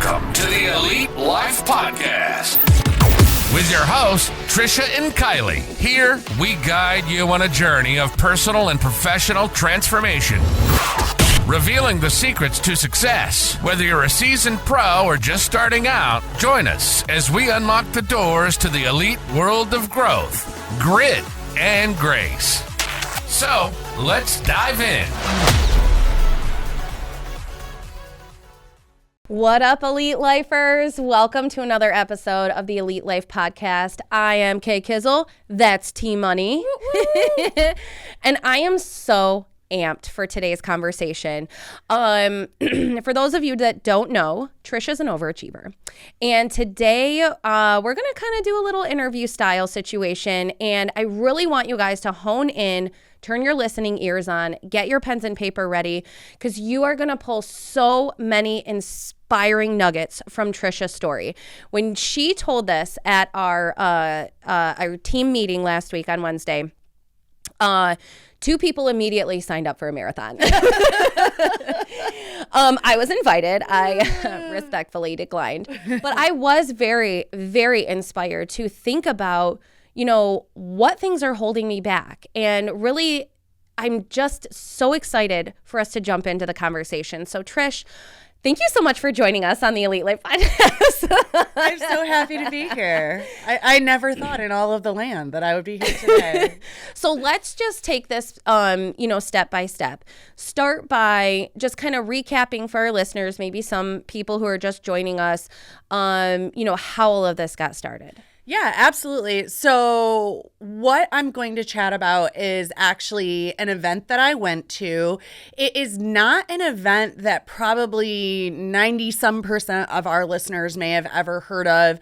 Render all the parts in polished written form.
Welcome to the Elite Life Podcast with your hosts, Trisha and Kylie. Here, we guide you on a journey of personal and professional transformation, revealing the secrets to success. Whether you're a seasoned pro or just starting out, join us as we unlock the doors to the elite world of growth, grit, and grace. So, let's dive in. What up, Elite Lifers? Welcome to another episode of the Elite Life Podcast. I am Kay Kizzle. That's T Money. And I am so amped for today's conversation. For those of you that don't know, Trisha's an overachiever. And today we're going to kind of do a little interview style situation. And I really want you guys to hone in, turn your listening ears on, get your pens and paper ready, because you are going to pull so many inspiring nuggets from Trisha's story. When she told this at our team meeting last week on Wednesday, two people immediately signed up for a marathon. I was invited. I respectfully declined. But I was very, very inspired to think about, you know, what things are holding me back. And really, I'm just so excited for us to jump into the conversation. So, Trish, thank you so much for joining us on the Elite Life Podcast. I'm so happy to be here. I never thought in all of the land that I would be here today. So let's just take this, step by step. Start by just kind of recapping for our listeners, maybe some people who are just joining us, how all of this got started. Yeah, absolutely. So what I'm going to chat about is actually an event that I went to. It is not an event that probably 90% of our listeners may have ever heard of.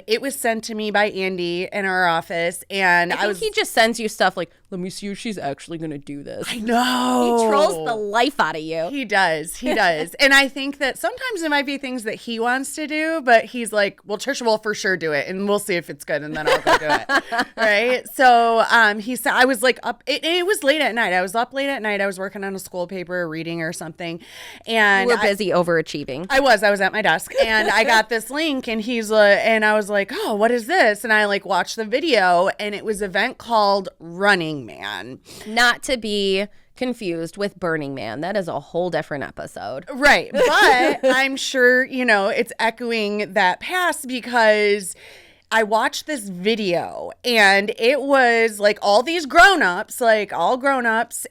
It was sent to me by Andy in our office, and I think he just sends you stuff like, let me see if she's actually going to do this. I know. He trolls the life out of you. He does. And I think that sometimes it might be things that he wants to do, but he's like, well, Trisha will for sure do it, and we'll see if it's good, and then I'll go do it. Right? So he said, I was like up, it was late at night. I was up late at night. I was working on a school paper, reading or something. And you were busy overachieving. I was at my desk, and I got this link, and he's like, and I was like, oh, what is this? And I watched the video, and it was an event called Runningman. Not to be confused with Burning Man. That is a whole different episode. Right. But I'm sure, it's echoing that past because I watched this video, and it was like all these grown-ups,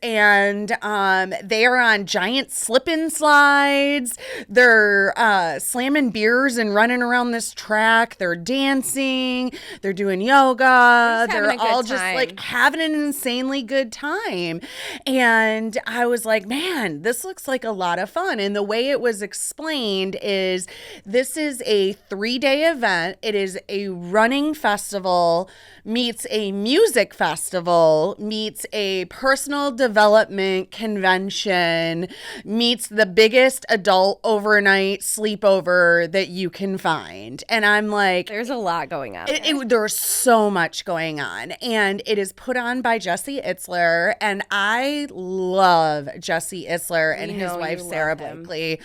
and they are on giant slip-in slides. They're slamming beers and running around this track. They're dancing. They're doing yoga. They're all just having an insanely good time. And I was like, man, this looks like a lot of fun. And the way it was explained is this is a 3-day event. It is a running festival meets a music festival meets a personal development convention meets the biggest adult overnight sleepover that you can find. And I'm like, there's a lot going on. There's so much going on. And it is put on by Jesse Itzler. And I love Jesse Itzler and his wife, Sarah Blakely.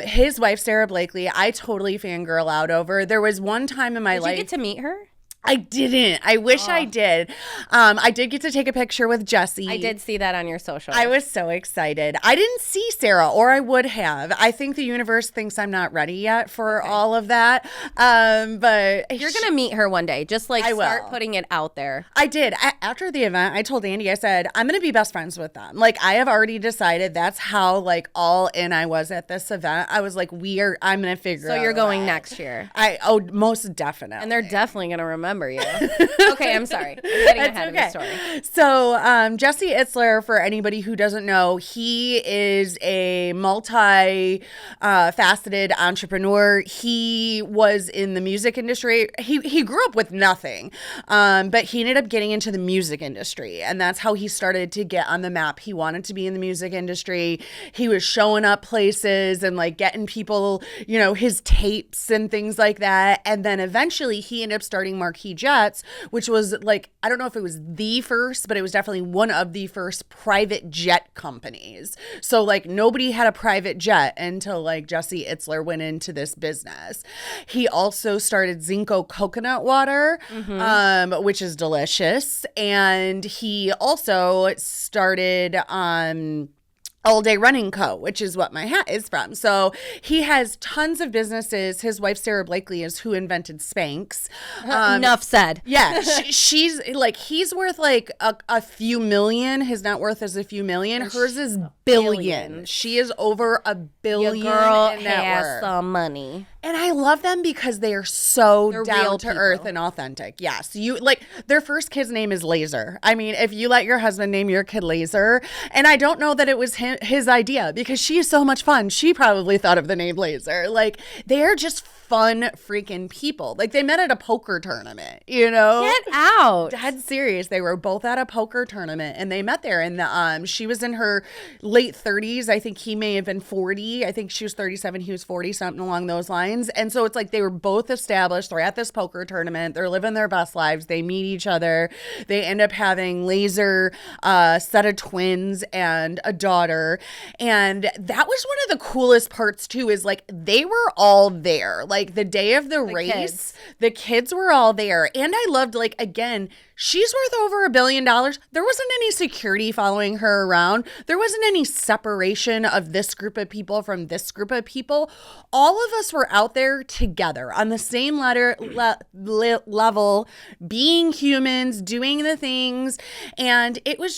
His wife, Sarah Blakely, I totally fangirl out over. There was one time in my life. Did you get to meet her? I didn't. I wish I did. I did get to take a picture with Jesse. I did see that on your social. I was so excited. I didn't see Sarah, or I would have. I think the universe thinks I'm not ready yet for all of that. But you're going to meet her one day. Just start putting it out there. I did. After the event, I told Andy, I said, I'm going to be best friends with them. I have already decided that's how all in I was at this event. I was like, I'm going to figure out. So you're going next year. Most definitely. And they're definitely going to remember you. Okay, I'm sorry. I'm getting ahead of the story. So Jesse Itzler, for anybody who doesn't know, he is a multi-faceted entrepreneur. He was in the music industry. He grew up with nothing, but he ended up getting into the music industry, and that's how he started to get on the map. He wanted to be in the music industry. He was showing up places and getting people, his tapes and things like that. And then eventually he ended up starting Marquee VIP Jets, which was like, I don't know if it was the first, but it was definitely one of the first private jet companies. So like nobody had a private jet until like Jesse Itzler went into this business. He also started Zinco coconut water, which is delicious. And he also started All Day Running Co., which is what my hat is from. So he has tons of businesses. His wife, Sarah Blakely, is who invented Spanx. Enough said. Yeah, she's like, he's worth like a few million. His net worth is a few million. Hers is billion. She is over $1 billion Your girl in net has worth. some money. And I love them because they are so They're down real to people. earth and authentic. Yes. You like their first kid's name is Laser. I mean, if you let your husband name your kid Laser, and I don't know that it was his idea because she is so much fun. She probably thought of the name Laser. Like they are just fun freaking people. Like they met at a poker tournament, you know? Get out. Dead serious. They were both at a poker tournament and they met there. And she was in her late 30s. I think he may have been 40. I think she was 37. He was 40, something along those lines. And so it's like they were both established. They're at this poker tournament. They're living their best lives. They meet each other. They end up having Laser, set of twins and a daughter. And that was one of the coolest parts too, is like they were all there. Like the day of the race, the kids were all there. And I loved, like, again, she's worth over $1 billion. There wasn't any security following her around. There wasn't any separation of this group of people from this group of people. All of us were out there together on the same level, being humans, doing the things. And it was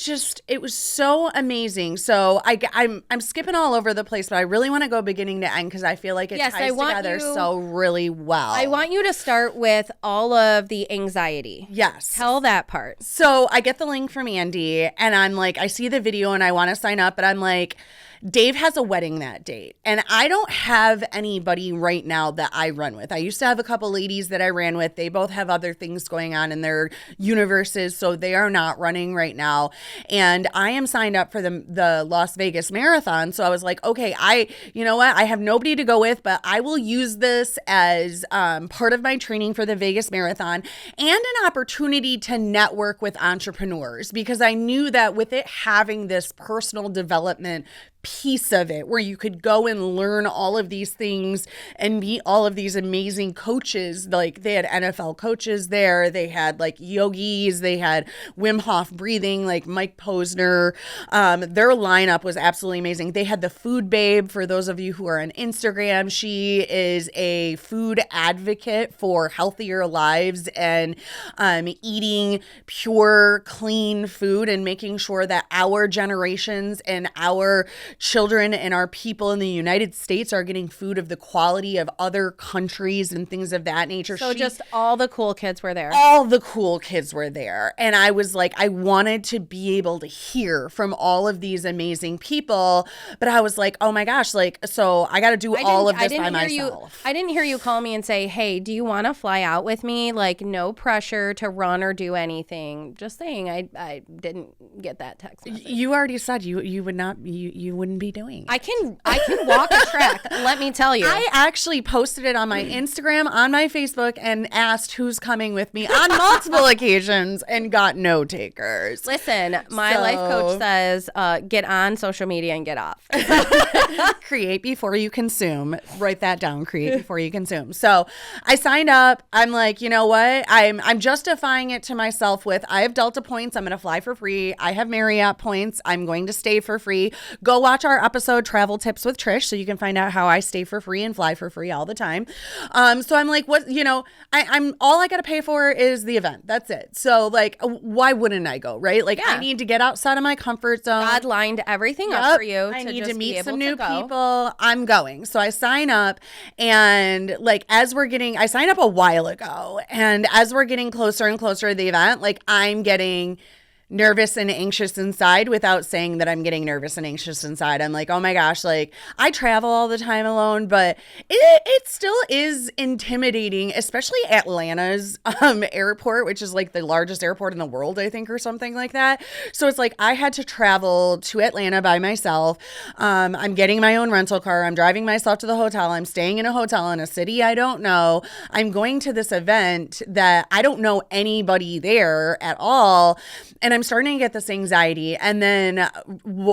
so amazing. So I'm skipping all over the place, but I really want to go beginning to end because I feel like it ties together so really well. I want you to start with all of the anxiety. Yes. Tell that part. So I get the link from Andy and I'm like, I see the video and I want to sign up, but I'm like, Dave has a wedding that date and I don't have anybody right now that I run with. I used to have a couple ladies that I ran with. They both have other things going on in their universes, so they are not running right now. And I am signed up for the Las Vegas Marathon. So I was like, okay, you know what? I have nobody to go with, but I will use this as part of my training for the Vegas Marathon and an opportunity to network with entrepreneurs because I knew that with it having this personal development piece of it where you could go and learn all of these things and meet all of these amazing coaches. Like they had NFL coaches there. They had like yogis. They had Wim Hof breathing, like Mike Posner. Their lineup was absolutely amazing. They had the food babe. For those of you who are on Instagram, she is a food advocate for healthier lives and eating pure, clean food and making sure that our generations and our children and our people in the United States are getting food of the quality of other countries and things of that nature. So just all the cool kids were there. All the cool kids were there. And I was like, I wanted to be able to hear from all of these amazing people. But I was like, oh my gosh, like, so I got to do all of this by myself. I didn't hear you call me and say, hey, do you want to fly out with me? Like, no pressure to run or do anything. Just saying, I didn't get that text message. You already said you would not, you wouldn't be doing it. I can walk a track, let me tell you. I actually posted it on my Instagram, on my Facebook, and asked who's coming with me on multiple occasions and got no takers. Listen, my life coach says get on social media and get off. Create before you consume. Write that down. Create before you consume. So I signed up. I'm like, you know what? I'm justifying it to myself with I have Delta points. I'm going to fly for free. I have Marriott points. I'm going to stay for free. Go watch our episode Travel Tips with Trish so you can find out how I stay for free and fly for free all the time. So I'm like, what, you know, I'm all I got to pay for is the event. That's it. So like, why wouldn't I go? Right? Like I need to get outside of my comfort zone. God lined everything up for you. I need just to meet some be able new to go. people. I'm going. So I sign up and like I signed up a while ago and as we're getting closer and closer to the event, like I'm getting nervous and anxious inside without saying that I'm getting nervous and anxious inside. I'm like, oh my gosh, like I travel all the time alone, but it still is intimidating, especially Atlanta's airport, which is like the largest airport in the world, I think, or something like that. So it's like I had to travel to Atlanta by myself. I'm getting my own rental car. I'm driving myself to the hotel. I'm staying in a hotel in a city I don't know. I'm going to this event that I don't know anybody there at all. And I'm starting to get this anxiety. And then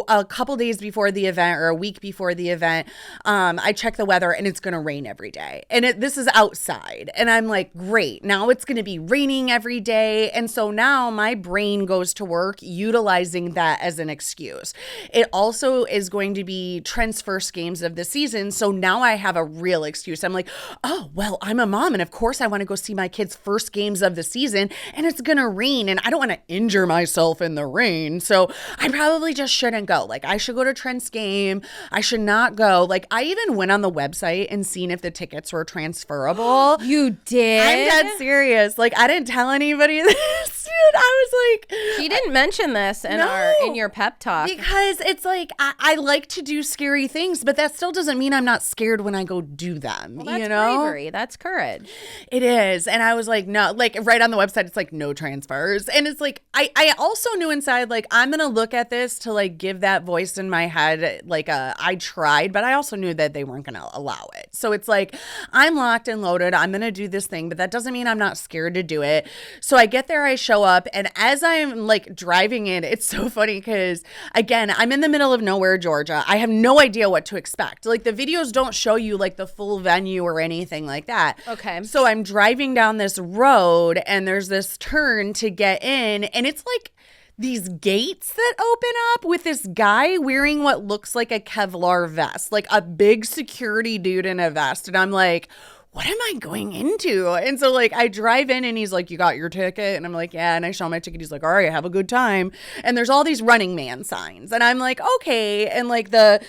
a couple days before the event, or a week before the event, I check the weather and it's going to rain every day. And this is outside. And I'm like, great. Now it's going to be raining every day. And so now my brain goes to work utilizing that as an excuse. It also is going to be Trent's first games of the season. So now I have a real excuse. I'm like, oh, well, I'm a mom. And of course I want to go see my kids' first games of the season. And it's going to rain. And I don't want to injure myself in the rain. So I probably just shouldn't go. Like, I should go to Trent's game. I should not go. Like, I even went on the website and seen if the tickets were transferable. You did? I'm dead serious. Like, I didn't tell anybody this. Dude, I was like, she didn't mention this in your pep talk. Because it's like, I like to do scary things, but that still doesn't mean I'm not scared when I go do them. Well, that's you know? bravery. That's courage. It is. And I was like, no, like right on the website, it's like no transfers. And it's like, I also knew inside, like, I'm going to look at this to like give that voice in my head, like I tried, but I also knew that they weren't going to allow it. So it's like, I'm locked and loaded. I'm going to do this thing, but that doesn't mean I'm not scared to do it. So I get there, I show up, and as I'm like driving in, it's so funny because again, I'm in the middle of nowhere, Georgia. I have no idea what to expect. Like, the videos don't show you like the full venue or anything like that. Okay. So I'm driving down this road and there's this turn to get in, and it's like these gates that open up with this guy wearing what looks like a Kevlar vest, like a big security dude in a vest. And I'm like, what am I going into? And so like I drive in and he's like, you got your ticket? And I'm like, yeah. And I show him my ticket. He's like, all right, have a good time. And there's all these Runningman signs. And I'm like, okay. And like the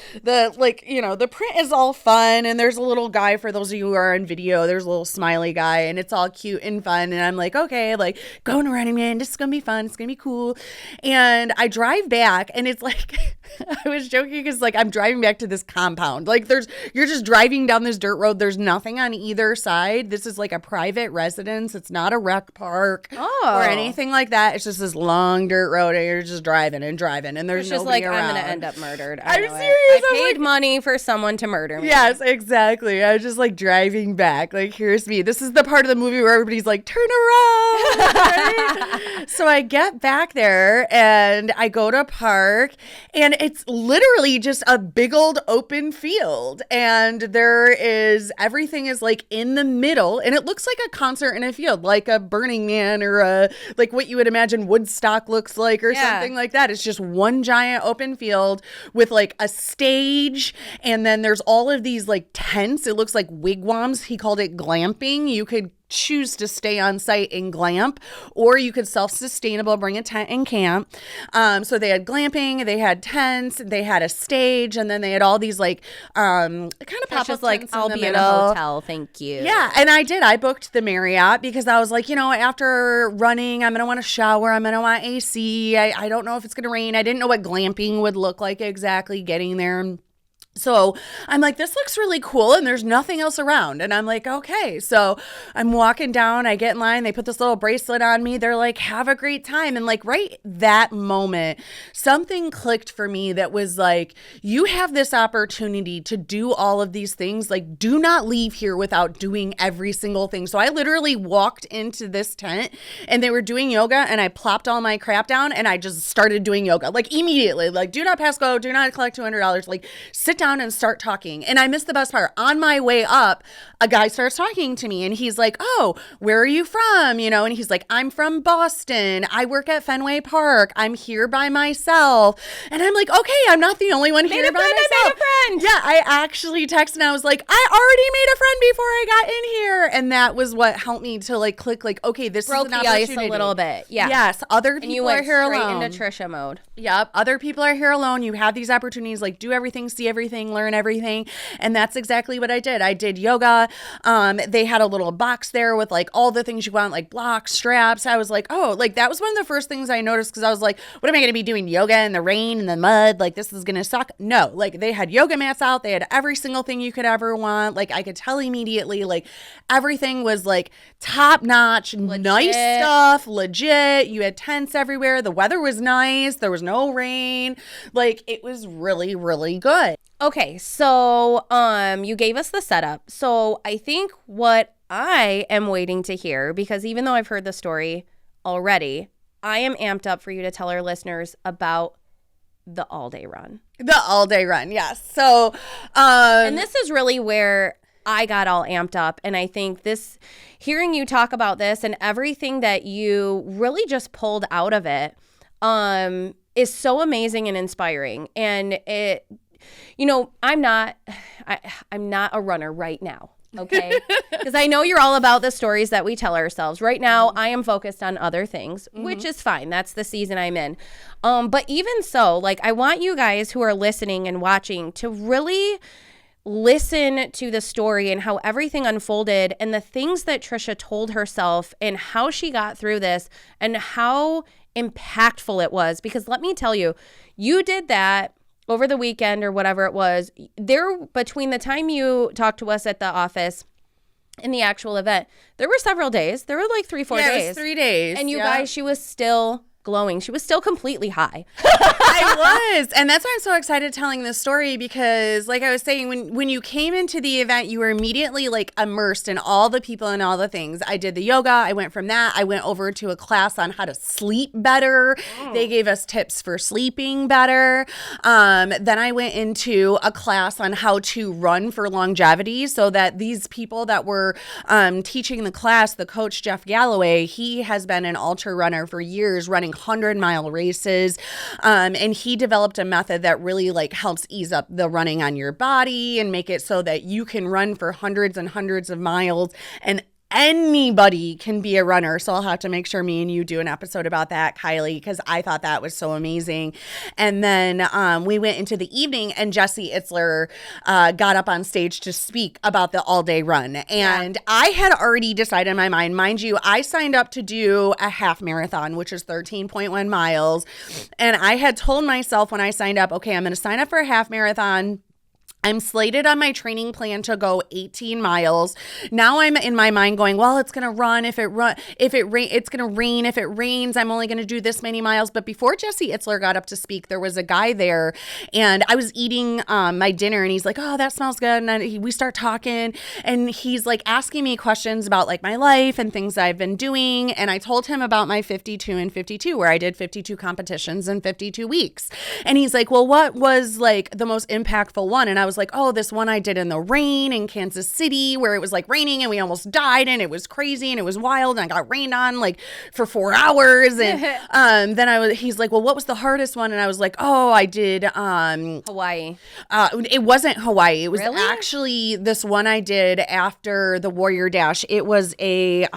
like, you know, the print is all fun. And there's a little guy, for those of you who are on video, there's a little smiley guy and it's all cute and fun. And I'm like, okay, like going to Runningman. This is going to be fun. It's going to be cool. And I drive back and it's like, I was joking because like I'm driving back to this compound. Like you're just driving down this dirt road. There's nothing on either side. This is like a private residence. It's not a rec park or anything like that. It's just this long dirt road and you're just driving and driving and there's just nobody like, around. I'm going to end up murdered. I'm serious. I paid money for someone to murder me. Yes, exactly. I was just like driving back. Like, here's me. This is the part of the movie where everybody's like, turn around. Right? So I get back there and I go to park and it's literally just a big old open field. And everything is like in the middle and it looks like a concert in a field, like a Burning Man or like what you would imagine Woodstock looks like or something like that. It's just one giant open field with like a stage. And then there's all of these like tents. It looks like wigwams. He called it glamping. You could choose to stay on site and glamp, or you could self-sustainable, bring a tent and camp. So they had glamping, they had tents, they had a stage, and then they had all these like kind of pop-up like, tents I'll in the be in middle. a hotel, thank you. Yeah, and I did. I booked the Marriott because I was like, you know, after running, I'm going to want to shower. I'm going to want AC. I don't know if it's going to rain. I didn't know what glamping would look like exactly getting there. So I'm like, this looks really cool and there's nothing else around. And I'm like, okay. So I'm walking down, I get in line, they put this little bracelet on me. They're like, have a great time. And like right that moment, something clicked for me that was like, you have this opportunity to do all of these things. Like, do not leave here without doing every single thing. So I literally walked into this tent and they were doing yoga and I plopped all my crap down and I just started doing yoga. Like immediately, like do not pass go, do not collect $200. Like sit down and start talking. And I missed the best part. On my way up, a guy starts talking to me and he's like, oh, where are you from? You know, and he's like, I'm from Boston. I work at Fenway Park. I'm here by myself. And I'm like, okay, I'm not the only one here by myself. I made a friend. Yeah, I actually texted and I was like, I already made a friend before I got in here. And that was what helped me to like click like, okay, this broke is an the ice opportunity. a little bit. Yeah. Yes. Other And you people are went here straight alone. into Trisha mode. Yep. Other people are here alone. You have these opportunities, like do everything, see everything. everything, learn everything. And that's exactly what I did. I did yoga. They had a little box there with like all the things you want, like blocks, straps. I was like, oh, like that was one of the first things I noticed, because I was like, what am I going to be doing? Yoga in the rain and the mud? Like, this is going to suck. No, like they had yoga mats out. They had every single thing you could ever want. Like, I could tell immediately, like everything was like top notch, nice stuff, legit. You had tents everywhere. The weather was nice. There was no rain. Like, it was really, really good. Okay, so you gave us the setup. So I think what I am waiting to hear, because even though I've heard the story already, I am amped up for you to tell our listeners about the all-day run. The all-day run, yes. So, and this is really where I got all amped up. And I think hearing you talk about this and everything that you really just pulled out of it is so amazing and inspiring. And it, I'm not a runner right now. Okay. Because I know you're all about the stories that we tell ourselves. Right now, I am focused on other things, which is fine. That's the season I'm in. But even so, like, I want you guys who are listening and watching to really listen to the story and how everything unfolded and the things that Trisha told herself and how she got through this and how impactful it was. Because let me tell you, you did that over the weekend or whatever it was. There, between the time you talked to us at the office and the actual event, there were several days. There were like 3-4 days. It was 3 days. And you guys, she was still glowing. She was still completely high. I was. And that's why I'm so excited telling this story, because like I was saying, when you came into the event, you were immediately like immersed in all the people and all the things. I did the yoga. I went from that. I went over to a class on how to sleep better. They gave us tips for sleeping better. Then I went into a class on how to run for longevity, so that these people that were teaching the class, the coach, Jeff Galloway, he has been an ultra runner for years, running 100-mile races. And he developed a method that really like helps ease up the running on your body and make it so that you can run for hundreds and hundreds of miles, and anybody can be a runner. So I'll have to make sure me and you do an episode about that, Kylie, because I thought that was so amazing. And then we went into the evening, and Jesse Itzler got up on stage to speak about the all-day run. And I had already decided in my mind you, I signed up to do a half marathon, which is 13.1 miles. And I had told myself when I signed up, okay, I'm going to sign up for a half marathon. I'm slated on my training plan to go 18 miles. Now I'm in my mind going, well, it's going to run. It's going to rain. If it rains, I'm only going to do this many miles. But before Jesse Itzler got up to speak, there was a guy there, and I was eating my dinner, and he's like, oh, that smells good. And we start talking, and he's like asking me questions about like my life and things I've been doing. And I told him about my 52 and 52, where I did 52 competitions in 52 weeks. And he's like, well, what was like the most impactful one? And I was like, oh, this one I did in the rain in Kansas City, where it was like raining and we almost died, and it was crazy and it was wild, and I got rained on like for 4 hours. And then he's like, well, what was the hardest one? And I was like, oh, I did Hawaii. It wasn't Hawaii. It was Really? actually this one I did after the Warrior Dash. It was a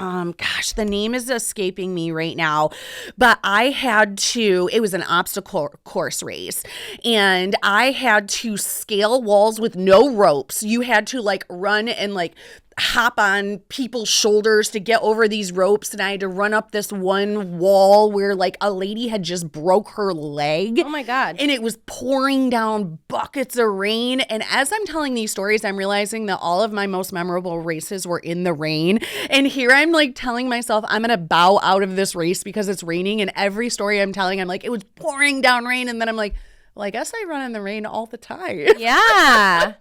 the name is escaping me right now, but it was an obstacle course race, and I had to scale walls with no ropes. You had to like run and like hop on people's shoulders to get over these ropes, and I had to run up this one wall where like a lady had just broke her leg. Oh my God. And it was pouring down buckets of rain. And as I'm telling these stories, I'm realizing that all of my most memorable races were in the rain. And here I'm like telling myself I'm gonna bow out of this race because it's raining, and every story I'm telling, I'm like, it was pouring down rain, and then I'm like, well, I guess I run in the rain all the time. Yeah.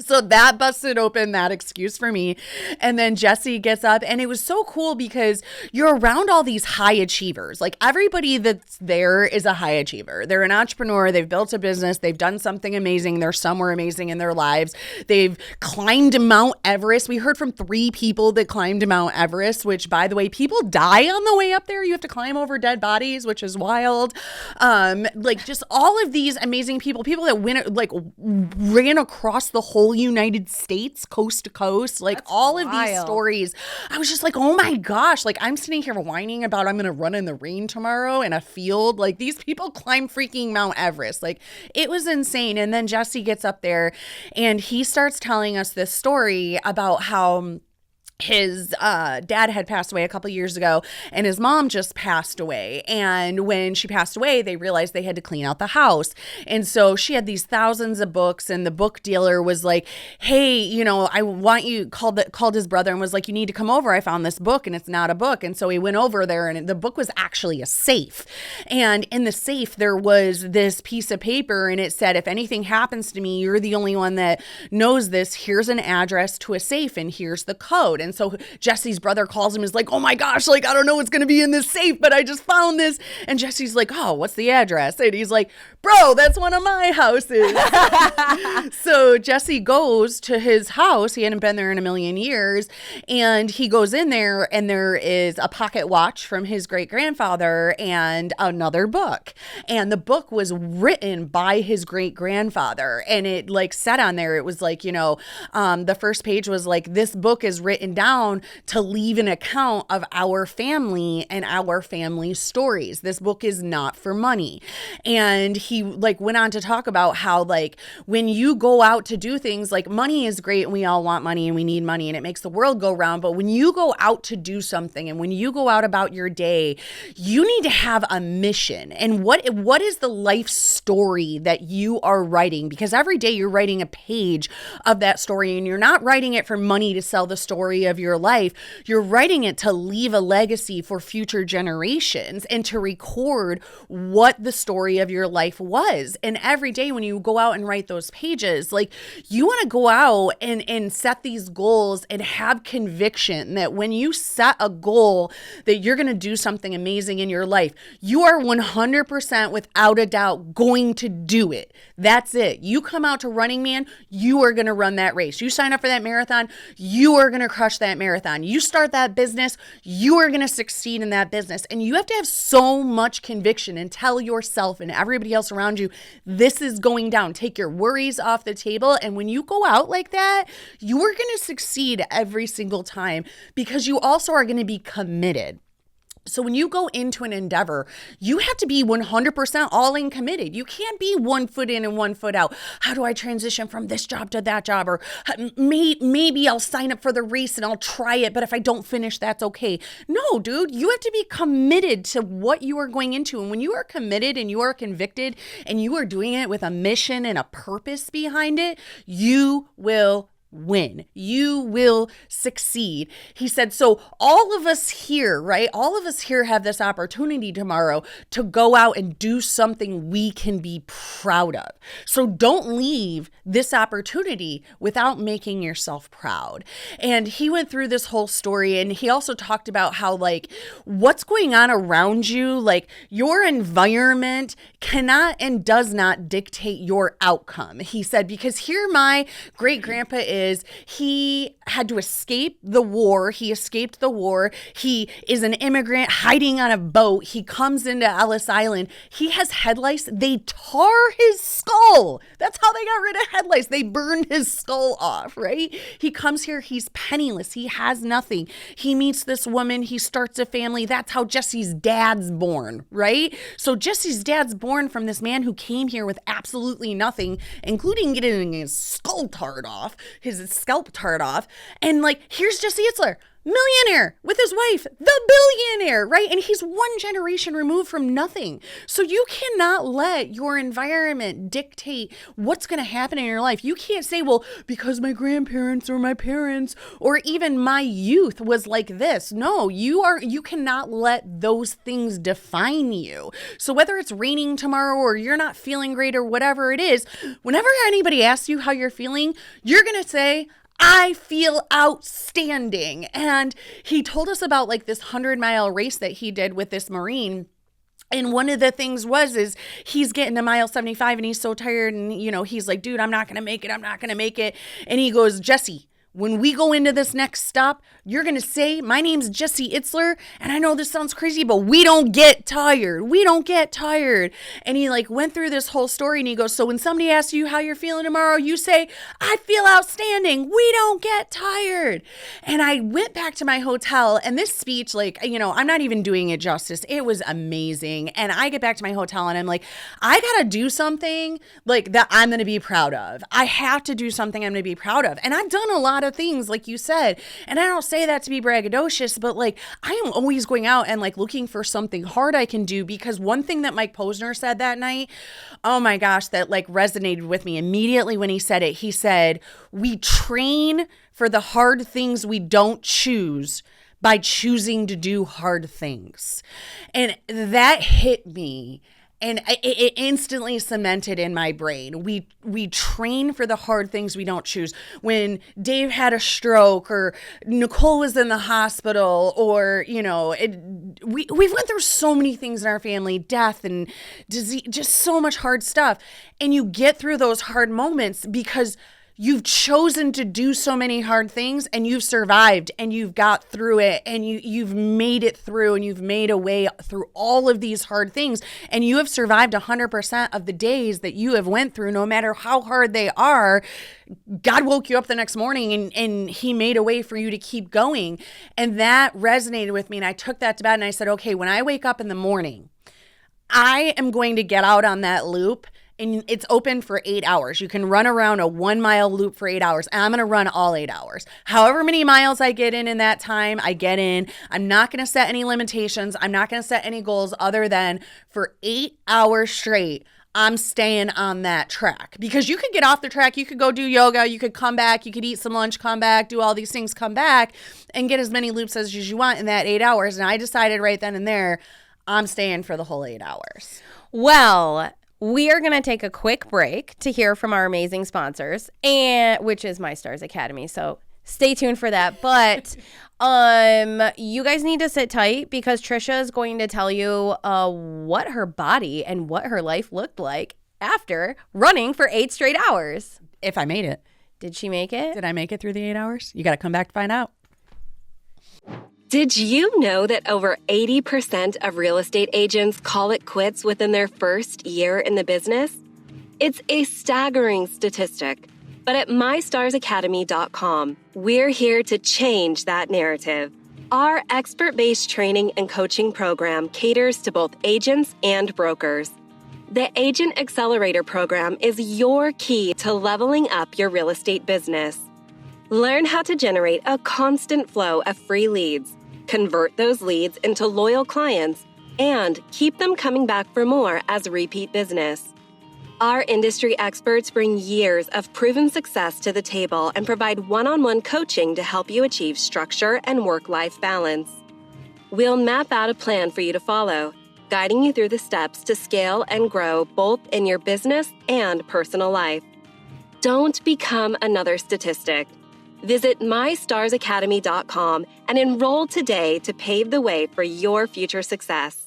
So that busted open that excuse for me. And then Jesse gets up, and it was so cool because you're around all these high achievers. Like everybody that's there is a high achiever. They're an entrepreneur. They've built a business. They've done something amazing. They're somewhere amazing in their lives. They've climbed Mount Everest. We heard from 3 people that climbed Mount Everest, which, by the way, people die on the way up there. You have to climb over dead bodies, which is wild. Like just all of these amazing people that ran across the whole whole United States, coast to coast, like That's all of these wild. stories. I was just like, oh my gosh, like I'm sitting here whining about I'm going to run in the rain tomorrow in a field. Like these people climb freaking Mount Everest. Like it was insane. And then Jesse gets up there and he starts telling us this story about how his dad had passed away a couple years ago and his mom just passed away. And when she passed away, they realized they had to clean out the house. And so she had these thousands of books and the book dealer was like, hey, you know, I want you, called his brother and was like, you need to come over. I found this book and it's not a book. And so he went over there and the book was actually a safe. And in the safe, there was this piece of paper and it said, if anything happens to me, you're the only one that knows this. Here's an address to a safe and here's the code. And so Jesse's brother calls him, is like, oh my gosh, like, I don't know what's going to be in this safe, but I just found this. And Jesse's like, oh, what's the address? And he's like, bro, that's one of my houses. So Jesse goes to his house. He hadn't been there in a million years. And he goes in there and there is a pocket watch from his great grandfather and another book. And the book was written by his great grandfather. And it like said on there, it was like, you know, the first page was like, this book is written down to leave an account of our family and our family stories. This book is not for money. And he like went on to talk about how like when you go out to do things, like money is great and we all want money and we need money and it makes the world go round. But when you go out to do something and when you go out about your day, you need to have a mission. And what is the life story that you are writing? Because every day you're writing a page of that story and you're not writing it for money to sell the story of your life. You're writing it to leave a legacy for future generations and to record what the story of your life was. And every day when you go out and write those pages, like you want to go out and set these goals and have conviction that when you set a goal that you're going to do something amazing in your life, you are 100% without a doubt going to do it. That's it. You come out to Running Man, you are going to run that race. You sign up for that marathon, you are going to crush that marathon. You start that business, you are going to succeed in that business. And you have to have so much conviction and tell yourself and everybody else around you, this is going down. Take your worries off the table. And when you go out like that, you are going to succeed every single time because you also are going to be committed. So when you go into an endeavor, you have to be 100% all in committed. You can't be 1 foot in and 1 foot out. How do I transition from this job to that job? Or maybe I'll sign up for the race and I'll try it, but if I don't finish, that's okay. No, dude, you have to be committed to what you are going into. And when you are committed and you are convicted and you are doing it with a mission and a purpose behind it, you will win. You will succeed. He said, so all of us here, right? All of us here have this opportunity tomorrow to go out and do something we can be proud of. So don't leave this opportunity without making yourself proud. And he went through this whole story and he also talked about how like what's going on around you, like your environment cannot and does not dictate your outcome. He said, because here my great grandpa is, he had to escape the war. He escaped the war. He is an immigrant hiding on a boat. He comes into Ellis Island. He has head lice. They tar his skull. That's how they got rid of head lice. They burned his skull off, right? He comes here. He's penniless. He has nothing. He meets this woman. He starts a family. That's how Jesse's dad's born, right? So Jesse's dad's born from this man who came here with absolutely nothing, including getting his skull tarred off, his scalp tarred off. And like, here's Jesse Itzler, millionaire with his wife, the billionaire, right? And he's one generation removed from nothing. So you cannot let your environment dictate what's going to happen in your life. You can't say, well, because my grandparents or my parents or even my youth was like this. No, you cannot let those things define you. So whether it's raining tomorrow or you're not feeling great or whatever it is, whenever anybody asks you how you're feeling, you're going to say, I feel outstanding. And he told us about like this 100-mile race that he did with this Marine. And one of the things is he's getting to mile 75 and he's so tired and, you know, he's like, dude, I'm not going to make it. I'm not going to make it. And he goes, Jesse, when we go into this next stop, you're going to say, my name's Jesse Itzler. And I know this sounds crazy, but we don't get tired. We don't get tired. And he like went through this whole story and he goes, so when somebody asks you how you're feeling tomorrow, you say, I feel outstanding. We don't get tired. And I went back to my hotel and this speech, like, you know, I'm not even doing it justice. It was amazing. And I get back to my hotel and I'm like, I got to do something like that I'm going to be proud of. I have to do something I'm going to be proud of. And I've done a lot of things, like you said, and I don't say that to be braggadocious, but like I am always going out and like looking for something hard I can do, because one thing that Mike Posner said that night, oh my gosh, that like resonated with me immediately when he said it. He said, we train for the hard things we don't choose by choosing to do hard things. And that hit me. And it instantly cemented in my brain. We train for the hard things we don't choose. When Dave had a stroke, or Nicole was in the hospital, or, you know, we went through so many things in our family, death and disease, just so much hard stuff. And you get through those hard moments because you've chosen to do so many hard things, and you've survived, and you've got through it, and you've made it through, and you've made a way through all of these hard things, and you have survived 100% of the days that you have went through, no matter how hard they are. God woke you up the next morning and he made a way for you to keep going. And that resonated with me. And I took that to bed and I said, okay, when I wake up in the morning, I am going to get out on that loop. And it's open for 8 hours. You can run around a 1 mile loop for 8 hours. And I'm going to run all 8 hours. However many miles I get in that time, I get in. I'm not going to set any limitations. I'm not going to set any goals other than for 8 hours straight, I'm staying on that track. Because you could get off the track. You could go do yoga. You could come back. You could eat some lunch, come back, do all these things, come back, and get as many loops as you want in that 8 hours. And I decided right then and there, I'm staying for the whole 8 hours. Well, we are going to take a quick break to hear from our amazing sponsors, and which is My Stars Academy. So stay tuned for that. But you guys need to sit tight, because Trisha is going to tell you what her body and what her life looked like after running for 8 straight hours. If I made it. Did she make it? Did I make it through the 8 hours? You got to come back to find out. Did you know that over 80% of real estate agents call it quits within their first year in the business? It's a staggering statistic. But at mystarsacademy.com, we're here to change that narrative. Our expert-based training and coaching program caters to both agents and brokers. The Agent Accelerator program is your key to leveling up your real estate business. Learn how to generate a constant flow of free leads, convert those leads into loyal clients, and keep them coming back for more as repeat business. Our industry experts bring years of proven success to the table and provide one-on-one coaching to help you achieve structure and work-life balance. We'll map out a plan for you to follow, guiding you through the steps to scale and grow both in your business and personal life. Don't become another statistic. Visit mystarsacademy.com and enroll today to pave the way for your future success.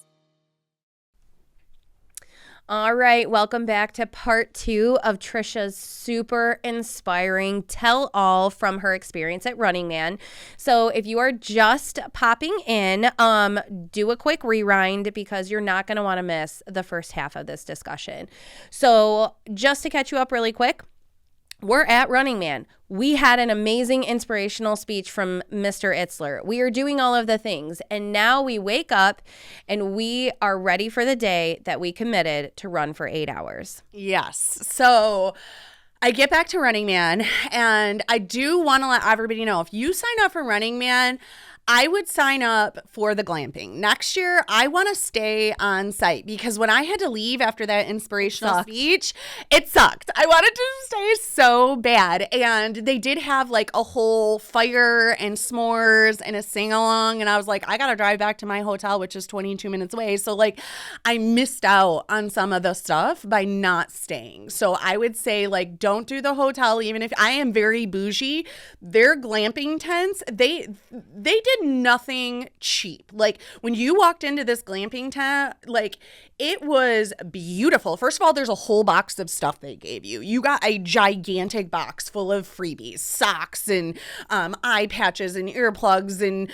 All right, welcome back to part 2 of Trisha's super inspiring tell-all from her experience at Runningman. So if you are just popping in, do a quick rewind, because you're not going to want to miss the first half of this discussion. So just to catch you up really quick, we're at Runningman. We had an amazing inspirational speech from Mr. Itzler. We are doing all of the things. And now we wake up and we are ready for the day that we committed to run for 8 hours. Yes. So I get back to Runningman, and I do want to let everybody know, if you sign up for Runningman, I would sign up for the glamping. Next year, I want to stay on site, because when I had to leave after that inspirational speech, it sucked. I wanted to stay so bad. And they did have like a whole fire and s'mores and a sing-along. And I was like, I got to drive back to my hotel, which is 22 minutes away. So like I missed out on some of the stuff by not staying. So I would say, like, don't do the hotel, even if I am very bougie. Their glamping tents, they did did nothing cheap. Like when you walked into this glamping tent, like it was beautiful. First of all, there's a whole box of stuff they gave you. You got a gigantic box full of freebies, socks and eye patches and earplugs and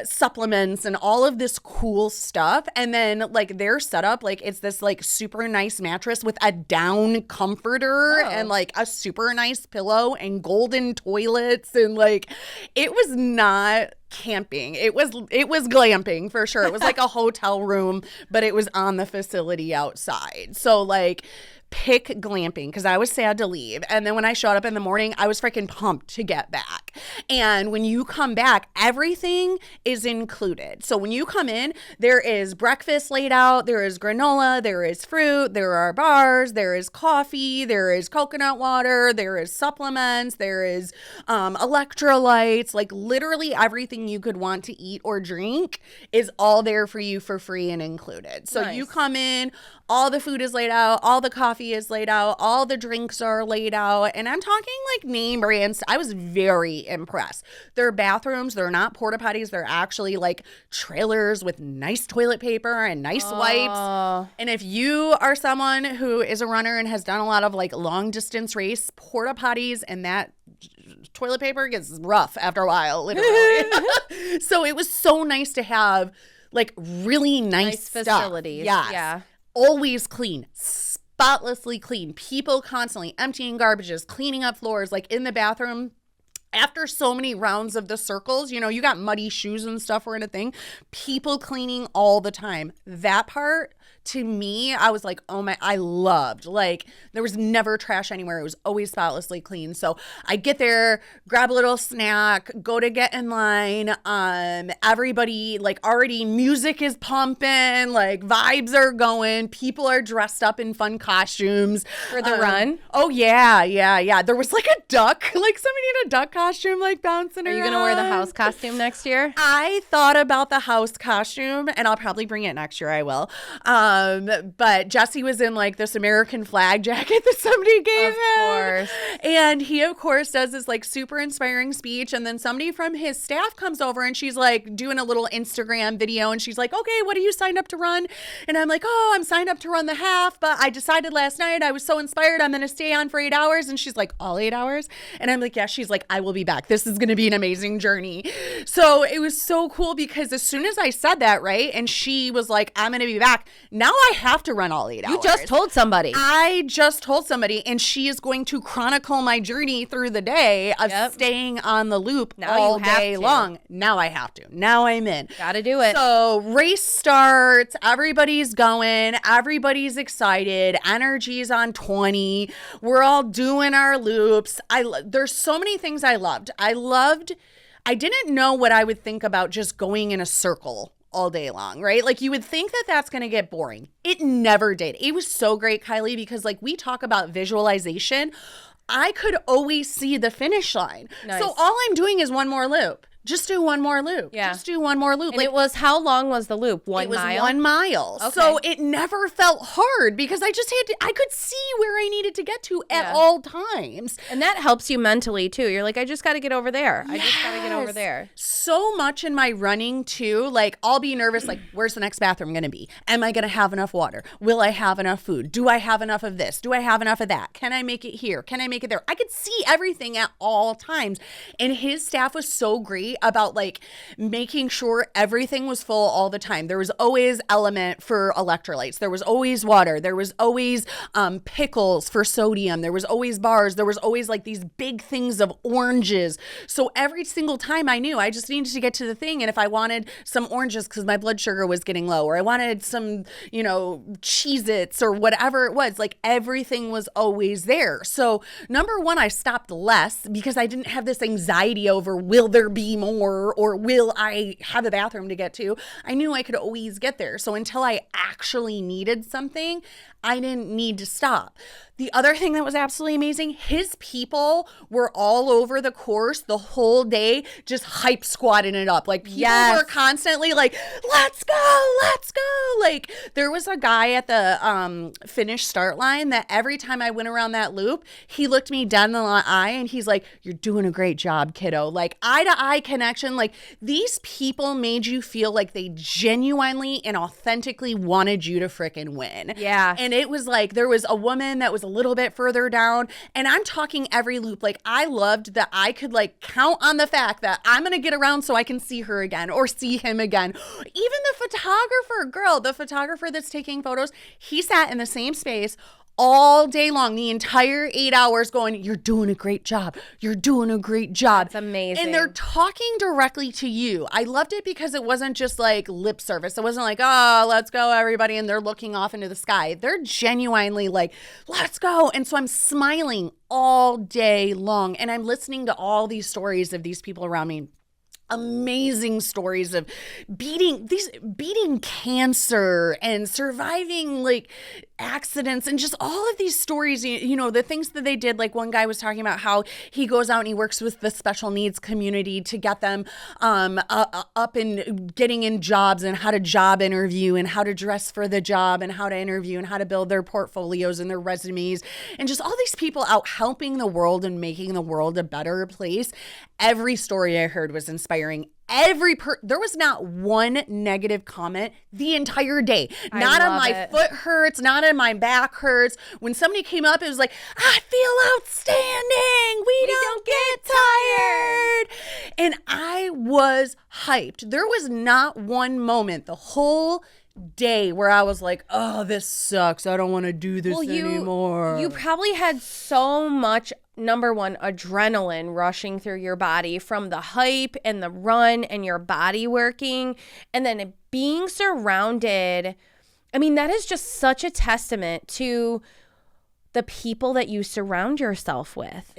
supplements and all of this cool stuff. And then like their setup, like it's this like super nice mattress with a down comforter and like a super nice pillow and golden toilets, and like it was not camping. It was glamping for sure. It was like a hotel room, but it was on the facility outside. So like pick glamping, because I was sad to leave. And then when I showed up in the morning, I was freaking pumped to get back. And when you come back, everything is included. So when you come in, there is breakfast laid out, there is granola, there is fruit, there are bars, there is coffee, there is coconut water, there is supplements, there is electrolytes, like literally everything you could want to eat or drink is all there for you for free and included. So you come in, all the food is laid out, all the coffee is laid out, all the drinks are laid out, and I'm talking like name brands. I was very impressed. Their bathrooms, they're not porta potties, they're actually like trailers with nice toilet paper and nice wipes. And if you are someone who is a runner and has done a lot of like long distance race, porta potties and that toilet paper gets rough after a while, literally. So it was so nice to have like really nice facilities. Yes. Yeah. Always clean, spotlessly clean. People constantly emptying garbages, cleaning up floors, like in the bathroom. After so many rounds of the circles, you know, you got muddy shoes and stuff were in a thing. People cleaning all the time. That part, to me, I was like, oh my, I loved. Like, there was never trash anywhere. It was always spotlessly clean. So I get there, grab a little snack, go to get in line. Everybody, like, already music is pumping, like, vibes are going. People are dressed up in fun costumes. For the run? Oh, yeah. There was like a duck, like somebody in a duck costume, like bouncing around. Are you going to wear the house costume next year? I thought about the house costume, and I'll probably bring it next year. I will. But Jesse was in like this American flag jacket that somebody gave him. Of course. And he, of course, does this like super inspiring speech. And then somebody from his staff comes over and she's like doing a little Instagram video. And she's like, okay, what are you signed up to run? And I'm like, oh, I'm signed up to run the half. But I decided last night I was so inspired. I'm going to stay on for 8 hours. And she's like, all 8 hours? And I'm like, yeah. She's like, I will be back. This is going to be an amazing journey. So it was so cool because as soon as I said that, right, and she was like, I'm going to be back. Now I have to run all 8 hours. You just told somebody. I just told somebody, and she is going to chronicle my journey through the day of staying on the loop all day long. Now I have to. Now I'm in. Gotta do it. So race starts. Everybody's going. Everybody's excited. Energy's on 20. We're all doing our loops. There's so many things I loved. I didn't know what I would think about just going in a circle all day long, right? Like you would think that that's going to get boring. It never did. It was so great, Kylie, because like we talk about visualization. I could always see the finish line. Nice. So all I'm doing is one more loop. Just do one more loop. Yeah. Just do one more loop. And like, it was, how long was the loop? 1 mile? It was 1 mile. Okay. So it never felt hard because I could see where I needed to get to at all times. And that helps you mentally too. You're like, I just got to get over there. Yes. I just got to get over there. So much in my running too, like I'll be nervous, like where's the next bathroom going to be? Am I going to have enough water? Will I have enough food? Do I have enough of this? Do I have enough of that? Can I make it here? Can I make it there? I could see everything at all times. And his staff was so great about like making sure everything was full all the time. There was always element for electrolytes. There was always water. There was always pickles for sodium. There was always bars. There was always like these big things of oranges. So every single time I knew I just needed to get to the thing. And if I wanted some oranges because my blood sugar was getting low, or I wanted some, Cheez-Its or whatever it was, like everything was always there. So number one, I stopped less because I didn't have this anxiety over will there be more or will I have a bathroom to get to? I knew I could always get there. So until I actually needed something, I didn't need to stop. The other thing that was absolutely amazing, his people were all over the course the whole day, just hype squatting it up. Like, people were constantly like, let's go, let's go. Like, there was a guy at the finish start line that every time I went around that loop, he looked me dead in the eye and he's like, you're doing a great job, kiddo. Like, eye to eye connection. Like, these people made you feel like they genuinely and authentically wanted you to frickin' win. Yeah. And it was like, there was a woman that was a little bit further down, and I'm talking every loop. Like, I loved that I could like count on the fact that I'm gonna get around so I can see her again or see him again. Even the photographer that's taking photos, he sat in the same space all day long, the entire 8 hours, going, you're doing a great job. You're doing a great job. That's amazing. And they're talking directly to you. I loved it because it wasn't just like lip service. It wasn't like, oh, let's go, everybody. And they're looking off into the sky. They're genuinely like, let's go. And so I'm smiling all day long. And I'm listening to all these stories of these people around me. Amazing stories of beating cancer and surviving like accidents and just all of these stories, you know, the things that they did. Like, one guy was talking about how he goes out and he works with the special needs community to get them up and getting in jobs, and how to job interview and how to dress for the job and how to interview and how to build their portfolios and their resumes, and just all these people out helping the world and making the world a better place. Every story I heard was inspiring. There was not one negative comment the entire day. Not on my foot hurts, not on my back hurts. When somebody came up, it was like, I feel outstanding. We don't get tired. And I was hyped. There was not one moment the whole day where I was like, oh, this sucks. I don't want to do this anymore. You probably had so much, number one, adrenaline rushing through your body from the hype and the run and your body working, and then being surrounded. I mean, that is just such a testament to the people that you surround yourself with.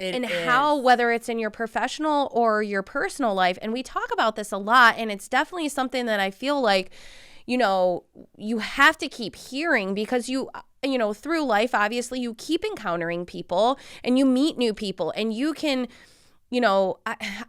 How, whether it's in your professional or your personal life. And we talk about this a lot, and it's definitely something that I feel like, you know, you have to keep hearing, because you know, through life, obviously, you keep encountering people and you meet new people, and you can, you know,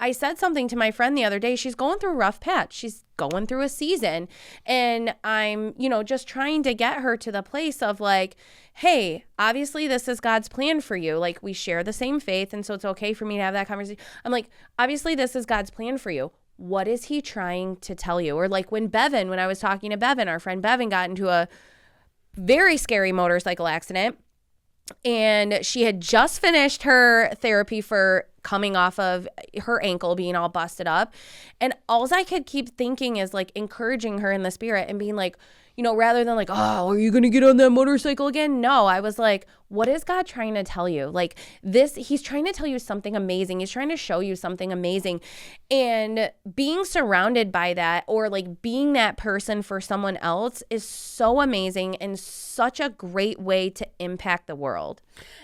I said something to my friend the other day. She's going through a rough patch. She's going through a season, and I'm, you know, just trying to get her to the place of like, hey, obviously this is God's plan for you. Like, we share the same faith, and so it's okay for me to have that conversation. I'm like, obviously this is God's plan for you. What is he trying to tell you? Or like when I was talking to Bevan, our friend Bevan got into a very scary motorcycle accident, and she had just finished her therapy for coming off of her ankle being all busted up. And all I could keep thinking is like encouraging her in the spirit and being like, you know, rather than like, oh, are you going to get on that motorcycle again? No, I was like, what is God trying to tell you? Like this, he's trying to tell you something amazing. He's trying to show you something amazing. And being surrounded by that, or like being that person for someone else, is so amazing and such a great way to impact the world.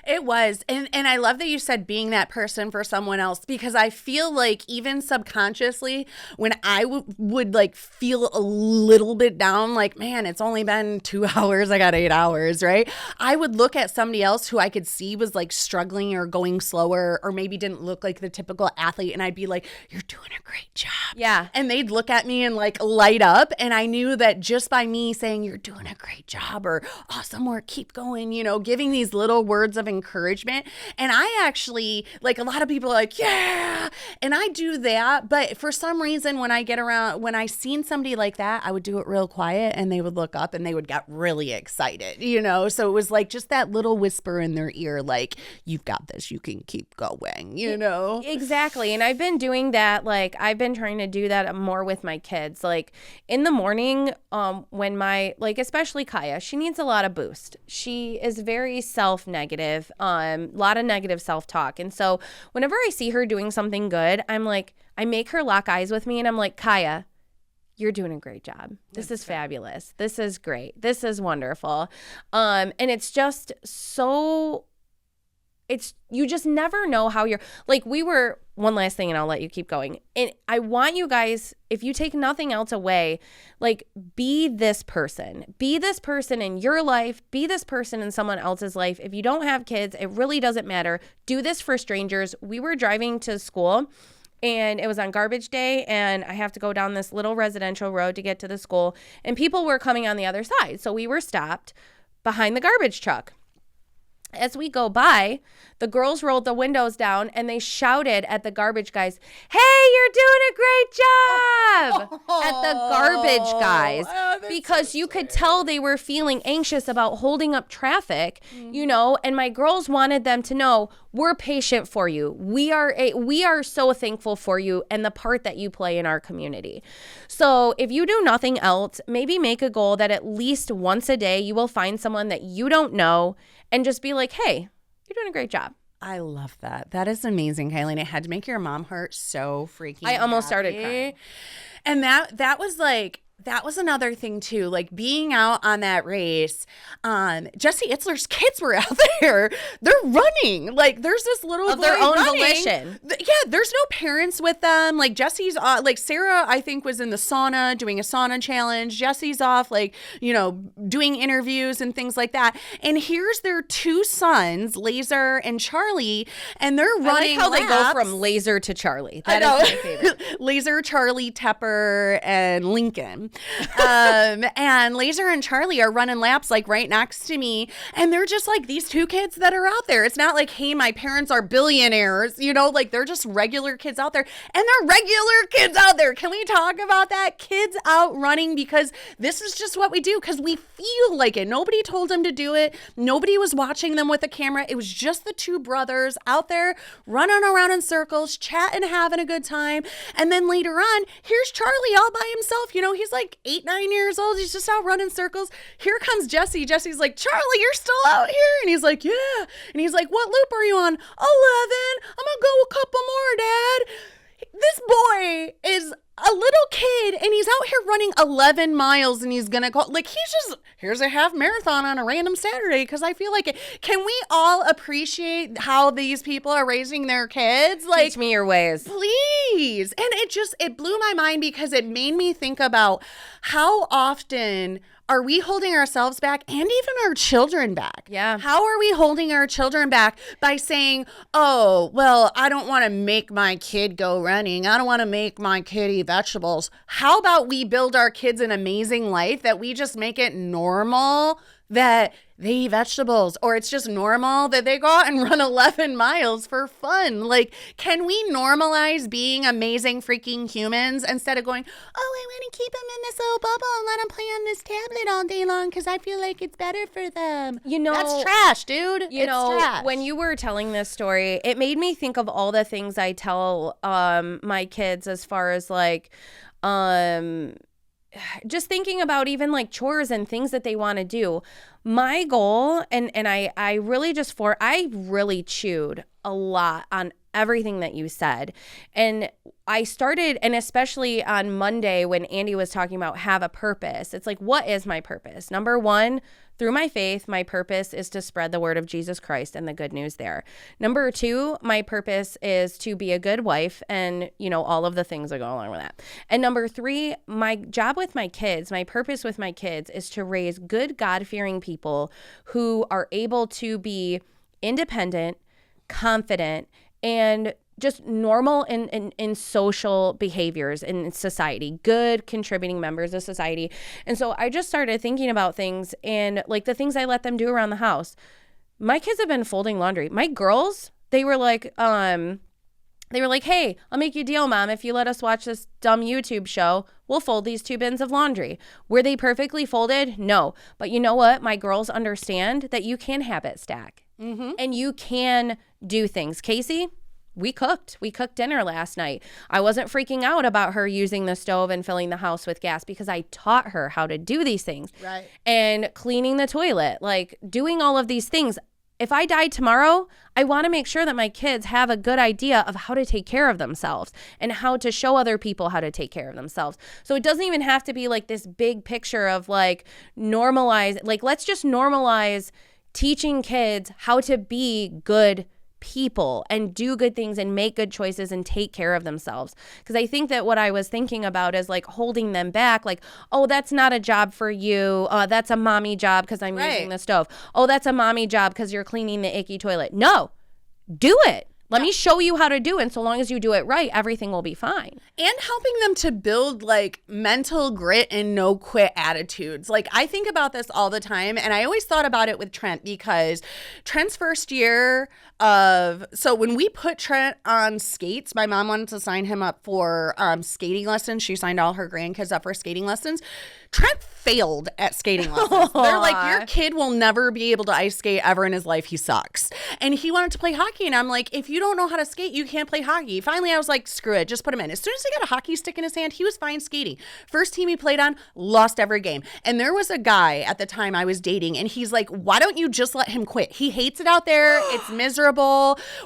It was. And I love that you said being that person for someone else, because I feel like even subconsciously, when I would like feel a little bit down, like, man, it's only been 2 hours, I got 8 hours, right? I would look at somebody else who I could see was like struggling or going slower, or maybe didn't look like the typical athlete, and I'd be like, you're doing a great job. Yeah. And they'd look at me and like light up, and I knew that just by me saying you're doing a great job, or awesome work, keep going, you know, giving these little words of encouragement. And I actually, like, a lot of people are like, yeah, and I do that, but for some reason when I seen somebody like that, I would do it real quiet, and they would look up and they would get really excited, you know? So it was like just that little whisper in their ear, like, you've got this, you can keep going, you know? Exactly. And I've been doing that. Like, I've been trying to do that more with my kids. Like in the morning, when especially Kaya, she needs a lot of boost. She is very self-negative, a lot of negative self-talk. And so whenever I see her doing something good, I'm like, I make her lock eyes with me, and I'm like, Kaya, you're doing a great job. This is fabulous. This is great. This is wonderful. And it's just so you just never know how you're, like, one last thing and I'll let you keep going. And I want you guys, if you take nothing else away, like, be this person in your life, be this person in someone else's life. If you don't have kids, it really doesn't matter. Do this for strangers. We were driving to school and it was on garbage day, and I have to go down this little residential road to get to the school, and people were coming on the other side. So we were stopped behind the garbage truck. As we go by, the girls rolled the windows down and they shouted at the garbage guys, "Hey, you're doing a great job!" at the garbage guys, because you could tell they were feeling anxious about holding up traffic, and my girls wanted them to know, we're patient for you. We are so thankful for you and the part that you play in our community. So if you do nothing else, maybe make a goal that at least once a day you will find someone that you don't know and just be like, "Hey, you're doing a great job." I love that. That is amazing, Kylie. And it had to make your mom heart so freaking I almost happy. started crying. And that was another thing too, like being out on that race. Jesse Itzler's kids were out there. They're running. Like, there's this little Of their boy own running. volition. Yeah, there's no parents with them. Like, Jesse's like, Sarah, I think, was in the sauna doing a sauna challenge. Jesse's off, like, doing interviews and things like that. And here's their two sons, Laser and Charlie, and they're running. I like how they go laps. from Laser to Charlie. That is my favorite. Laser, Charlie, Tepper, and Lincoln. And Laser and Charlie are running laps like right next to me. And they're just like these two kids that are out there. It's not like, hey, my parents are billionaires, like they're just regular kids out there. And they're regular kids out there. Can we talk about that? Kids out running, because this is just what we do, because we feel like it. Nobody told them to do it. Nobody was watching them with a camera. It was just the two brothers out there running around in circles, chatting, having a good time. And then later on, here's Charlie all by himself. He's like 8, 9 years old. He's just out running circles. Here comes Jesse. Jesse's like, "Charlie, you're still out here?" And he's like, "Yeah." And he's like, "What loop are you on?" 11. I'm gonna go a couple more, Dad. This boy is a little kid and he's out here running 11 miles and he's gonna go, like, here's a half marathon on a random Saturday, because I feel like it. Can we all appreciate how these people are raising their kids? Like, Teach me your ways. Please. And it blew my mind, because it made me think about how often are we holding ourselves back, and even our children back? Yeah. How are we holding our children back by saying, "Oh, well, I don't want to make my kid go running. I don't want to make my kid eat vegetables." How about we build our kids an amazing life, that we just make it normal that they eat vegetables, or it's just normal that they go out and run 11 miles for fun? Like, can we normalize being amazing freaking humans instead of going, "Oh, I want to keep them in this little bubble and let them play on this tablet all day long because I feel like it's better for them"? That's trash, dude. It's trash. When you were telling this story, it made me think of all the things I tell my kids, as far as like just thinking about even like chores and things that they want to do. My goal, and I really chewed a lot on everything that you said. And I started, and especially on Monday when Andy was talking about have a purpose, it's like, what is my purpose? Number one, through my faith, my purpose is to spread the word of Jesus Christ and the good news there. Number two, my purpose is to be a good wife, and, all of the things that go along with that. And number three, my job with my kids, my purpose with my kids is to raise good, God-fearing people who are able to be independent, confident, and just normal in social behaviors in society, good contributing members of society. And so I just started thinking about things, and like the things I let them do around the house. My kids have been folding laundry. My girls, they were like, "Hey, I'll make you a deal, Mom. If you let us watch this dumb YouTube show, we'll fold these 2 bins of laundry." Were they perfectly folded? No. But you know what? My girls understand that you can habit stack, and you can do things. Casey, we cooked dinner last night. I wasn't freaking out about her using the stove and filling the house with gas, because I taught her how to do these things. Right. And cleaning the toilet, like doing all of these things. If I die tomorrow, I want to make sure that my kids have a good idea of how to take care of themselves and how to show other people how to take care of themselves. So it doesn't even have to be like this big picture of like let's just normalize teaching kids how to be good people and do good things and make good choices and take care of themselves. Because I think that what I was thinking about is like holding them back, like, oh, that's not a job for you. That's a mommy job because I'm using the stove. Oh, that's a mommy job because you're cleaning the icky toilet. No, do it. Let me show you how to do it. And so long as you do it right, everything will be fine. And helping them to build like mental grit and no quit attitudes. Like I think about this all the time. And I always thought about it with Trent because Trent's first year so when we put Trent on skates, my mom wanted to sign him up for skating lessons. She signed all her grandkids up for skating lessons. Trent failed at skating lessons. They're like, your kid will never be able to ice skate ever in his life. He sucks. And he wanted to play hockey. And I'm like, if you don't know how to skate, you can't play hockey. Finally, I was like, screw it. Just put him in. As soon as he got a hockey stick in his hand, he was fine skating. First team he played on, lost every game. And there was a guy at the time I was dating, and he's like, why don't you just let him quit? He hates it out there. It's miserable.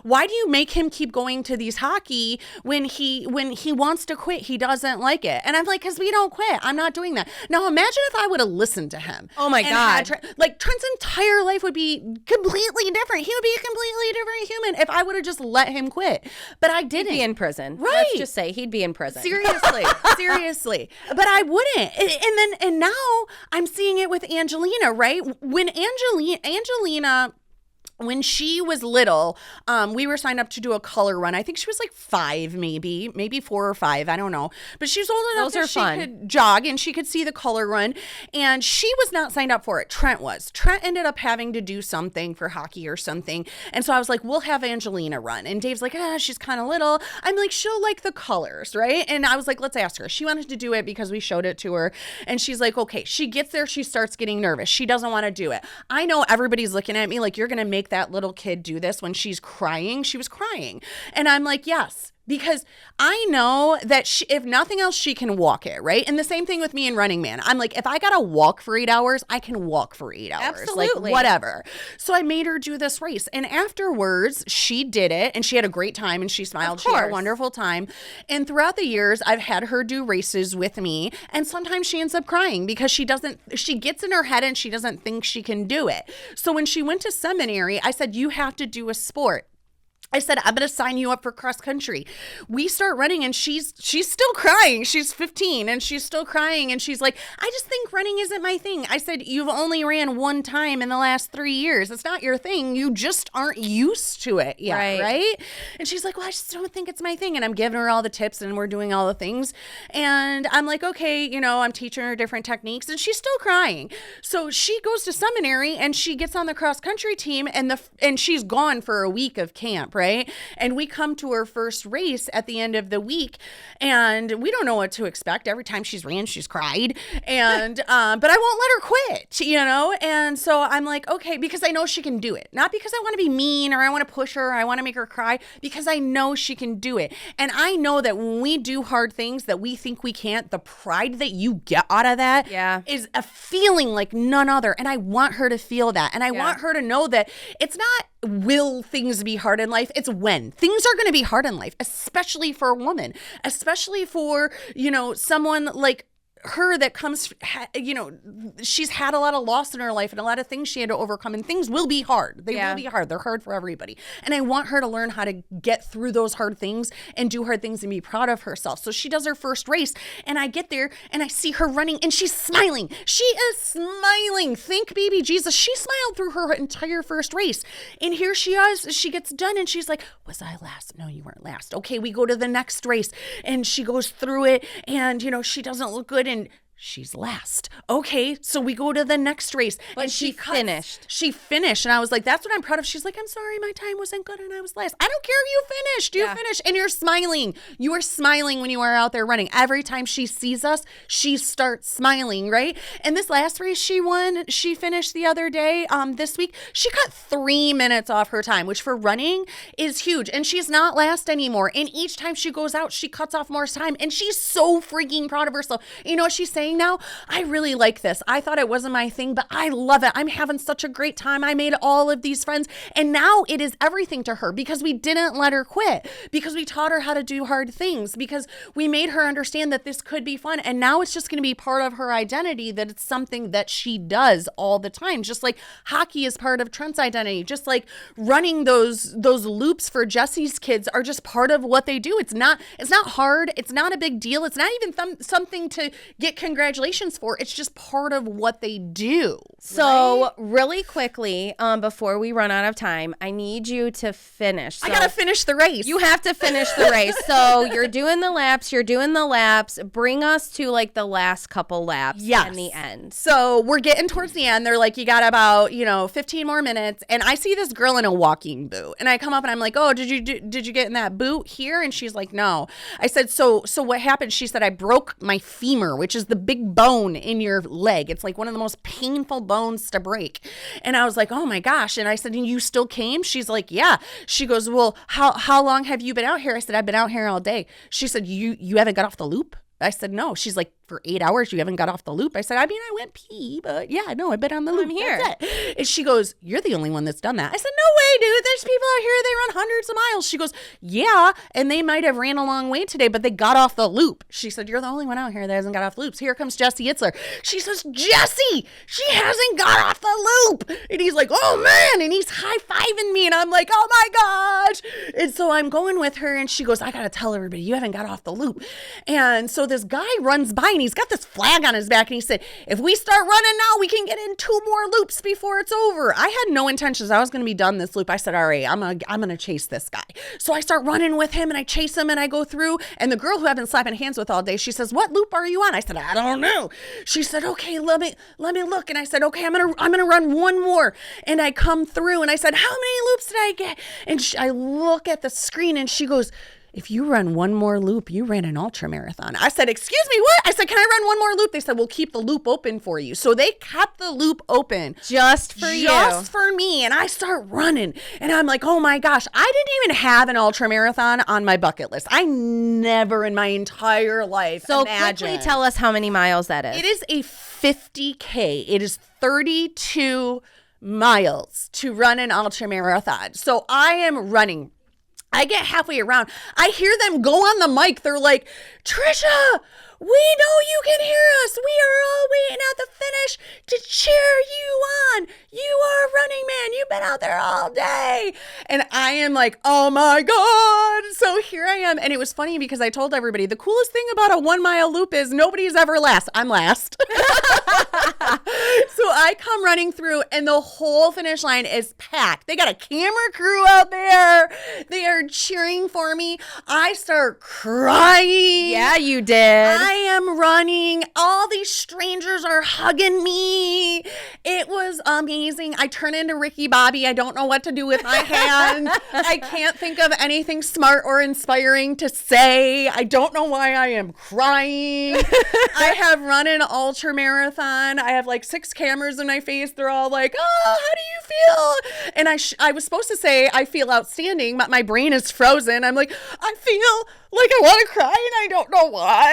Why do you make him keep going to these hockey when he wants to quit? He doesn't like it. And I'm like, because we don't quit. I'm not doing that. Now, imagine if I would have listened to him. Oh, my God. Trent's entire life would be completely different. He would be a completely different human if I would have just let him quit. But I didn't. He'd be in prison. Right. Let's just say he'd be in prison. Seriously. But I wouldn't. And now I'm seeing it with Angelina, right? When Angelina, when she was little, we were signed up to do a color run. I think she was like 5, maybe 4 or 5. I don't know. But she was old enough that she could jog and she could see the color run. And she was not signed up for it. Trent was. Trent ended up having to do something for hockey or something. And so I was like, we'll have Angelina run. And Dave's like, she's kind of little. I'm like, she'll like the colors, right? And I was like, let's ask her. She wanted to do it because we showed it to her. And she's like, okay. She gets there. She starts getting nervous. She doesn't want to do it. I know everybody's looking at me like, you're going to make that little kid do this when she's crying. She was crying. And I'm like, yes. Because I know that if nothing else, she can walk it, right? And the same thing with me in Running Man. I'm like, if I got to walk for 8 hours, I can walk for 8 hours. Absolutely. Like, whatever. So I made her do this race. And afterwards, she did it. And she had a great time. And she smiled. She had a wonderful time. And throughout the years, I've had her do races with me. And sometimes she ends up crying because she gets in her head and she doesn't think she can do it. So when she went to seminary, I said, you have to do a sport. I said, I'm going to sign you up for cross country. We start running and she's still crying. She's 15 and she's still crying. And she's like, I just think running isn't my thing. I said, you've only ran one time in the last 3 years. It's not your thing. You just aren't used to it yet, right? And she's like, well, I just don't think it's my thing. And I'm giving her all the tips and we're doing all the things. And I'm like, okay, I'm teaching her different techniques and she's still crying. So she goes to seminary and she gets on the cross country team and she's gone for a week of camp, right? And we come to her first race at the end of the week and we don't know what to expect. Every time she's ran, she's cried. And, but I won't let her quit, And so I'm like, okay, because I know she can do it. Not because I want to be mean or I want to push her or I want to make her cry, because I know she can do it. And I know that when we do hard things that we think we can't, the pride that you get out of that is a feeling like none other. And I want her to feel that. And I want her to know that it's not will things be hard in life? It's when. Things are going to be hard in life, especially for a woman, especially for, someone like her that comes, she's had a lot of loss in her life and a lot of things she had to overcome, and things will be hard. They will be hard. They're hard for everybody. And I want her to learn how to get through those hard things and do hard things and be proud of herself. So she does her first race and I get there and I see her running and she's smiling. She is smiling. Thank baby Jesus. She smiled through her entire first race. And here she is. She gets done and she's like, was I last? No, you weren't last. Okay, we go to the next race. And she goes through it and, she doesn't look good. And she's last. Okay, so we go to the next race. But and she finished. She finished. And I was like, that's what I'm proud of. She's like, I'm sorry, my time wasn't good and I was last. I don't care if you finished. You finished. And you're smiling. You are smiling when you are out there running. Every time she sees us, she starts smiling, right? And this last race she won, she finished the other day, this week. She cut 3 minutes off her time, which for running is huge. And she's not last anymore. And each time she goes out, she cuts off more time. And she's so freaking proud of herself. You know what she's saying? running now. I really like this. I thought it wasn't my thing, but I love it. I'm having such a great time. I made all of these friends, and now it is everything to her because we didn't let her quit, because we taught her how to do hard things, because we made her understand that this could be fun. And now it's just going to be part of her identity, that it's something that she does all the time. Just like hockey is part of Trent's identity, just like running those loops for Jesse's kids are just part of what they do. It's not hard. It's not a big deal. It's not even something to get congratulations for. It's just part of what they do. So really quickly, before we run out of time, I need you to finish. So I got to finish the race. You have to finish the race. So you're doing the laps. Bring us to like the last couple laps in the end. So we're getting towards the end. They're like, you got about, 15 more minutes. And I see this girl in a walking boot. And I come up and I'm like, oh, did you get in that boot here? And she's like, no. I said, so what happened? She said, I broke my femur, which is the big bone in your leg. It's like one of the most painful bones to break. And I was like, oh my gosh. And I said, and you still came? She's like, yeah. She goes, well, how long have you been out here? I said, I've been out here all day. She said, you haven't got off the loop? I said, no. She's like, for 8 hours, you haven't got off the loop? I said, I mean, I went pee, but yeah, no, I've been on the loop. I'm here. That's it. And she goes, you're the only one that's done that. I said, no way, dude. There's people out here, they run hundreds of miles. She goes, yeah, and they might have ran a long way today, but they got off the loop. She said, you're the only one out here that hasn't got off loops. Here comes Jesse Itzler. She says, Jesse, she hasn't got off the loop. And he's like, oh man, and he's high-fiving me, and I'm like, oh my gosh. And so I'm going with her, and she goes, I got to tell everybody, you haven't got off the loop. And so this guy runs by, and he's got this flag on his back, and he said, if we start running now, we can get in 2 more loops before it's over. I had no intentions. I was going to be done this loop. I said, all right, I'm going to chase this guy. So I start running with him, and I chase him, and I go through, and the girl who I've been slapping hands with all day, she says, what loop are you on? I said, I don't know. She said, okay, let me look. And I said, okay, I'm going to run one more. And I come through, and I said, how many loops did I get? And I look at the screen, and she goes, if you run one more loop, you ran an ultra marathon. I said, excuse me, what? I said, can I run one more loop? They said, we'll keep the loop open for you. So they kept the loop open. Just for you. Just for me. And I start running. And I'm like, oh my gosh, I didn't even have an ultra marathon on my bucket list. I never in my entire life quickly tell us how many miles that is. It is a 50K. It is 32 miles to run an ultra marathon. So I am running. I get halfway around. I hear them go on the mic. They're like, Trisha, we know you can hear us. We are all waiting at the finish to cheer you on. You are Runningman. You've been out there all day. And I am like, oh my God. So here I am. And it was funny because I told everybody the coolest thing about a 1 mile loop is nobody's ever last. I'm last. So I come running through and the whole finish line is packed. They got a camera crew out there. They are cheering for me. I start crying. Yeah, you did. I am running. All these strangers are hugging me. It was amazing. I turn into Ricky Bobby. I don't know what to do with my hand. I can't think of anything smart or inspiring to say. I don't know why I am crying. I have run an ultra marathon. I have like 6 cameras in my face. They're all like, oh, how do you feel? And I was supposed to say, I feel outstanding, but my brain is frozen. I'm like, I feel like I want to cry and I don't know why.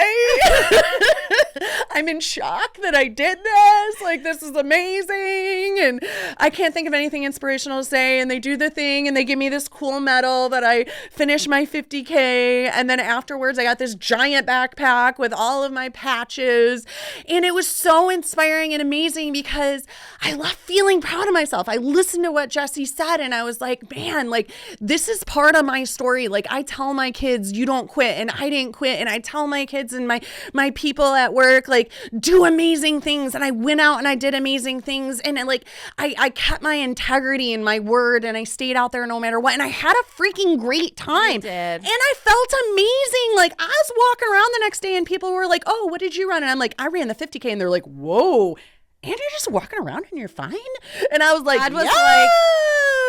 I'm in shock that I did this. Like, this is amazing. And I can't think of anything inspirational to say. And they do the thing and they give me this cool medal that I finished my 50K. And then afterwards, I got this giant backpack with all of my patches. And it was so inspiring and amazing because I love feeling proud of myself. I listened to what Jesse said and I was like, man, like, this is part of my story. Like, I tell my kids, you don't quit, and I didn't quit. And I tell my kids and my people at work, like, do amazing things. And I went out and I did amazing things. And I kept my integrity and my word, and I stayed out there no matter what. And I had a freaking great time. You did. And I felt amazing. Like, I was walking around the next day and people were like, oh, what did you run? And I'm like, I ran the 50K. And they're like, whoa, and you're just walking around and you're fine? And I was like, God was yes! like,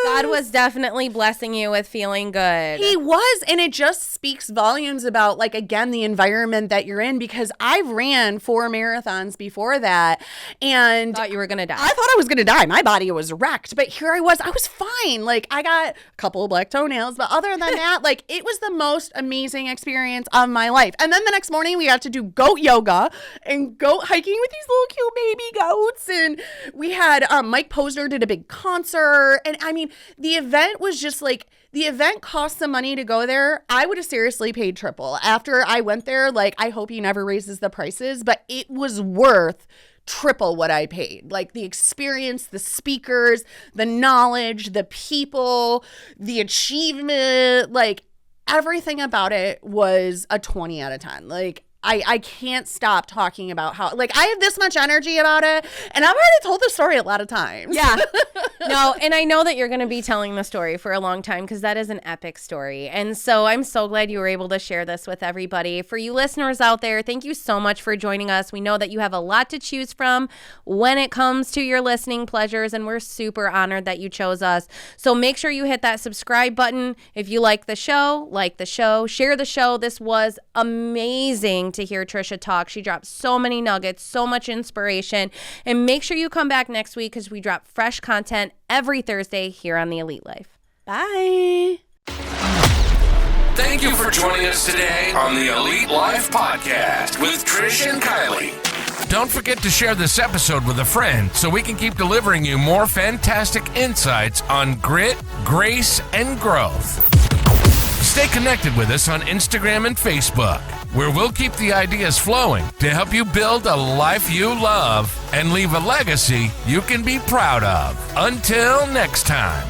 God was definitely blessing you with feeling good. He was, and it just speaks volumes about, like, again, the environment that you're in, because I ran 4 marathons before that, and Thought you were gonna die. I thought I was gonna die. My body was wrecked, but here I was fine. Like, I got a couple of black toenails, but other than that, like, it was the most amazing experience of my life. And then the next morning we got to do goat yoga and goat hiking with these little cute baby goats, and we had Mike Posner did a big concert, and I mean, the event was just like, the event cost some money to go there. I would have seriously paid triple. After I went there, like, I hope he never raises the prices, but it was worth triple what I paid. Like, the experience, the speakers, the knowledge, the people, the achievement, like, everything about it was a 20 out of 10. Like, I can't stop talking about how, like, I have this much energy about it, and I've already told the story a lot of times. Yeah. No, and I know that you're going to be telling the story for a long time because that is an epic story. And so I'm so glad you were able to share this with everybody. For you listeners out there, thank you so much for joining us. We know that you have a lot to choose from when it comes to your listening pleasures, and we're super honored that you chose us. So make sure you hit that subscribe button if you like the show, share the show. This was amazing to hear Trisha talk. She dropped so many nuggets, so much inspiration. And make sure you come back next week because we drop fresh content every Thursday here on The Elite Life. Bye. Thank you for joining us today on the Elite Life Podcast with Trish and Kylie. Don't forget to share this episode with a friend so we can keep delivering you more fantastic insights on grit, grace, and growth. Stay connected with us on Instagram and Facebook, where we'll keep the ideas flowing to help you build a life you love and leave a legacy you can be proud of. Until next time.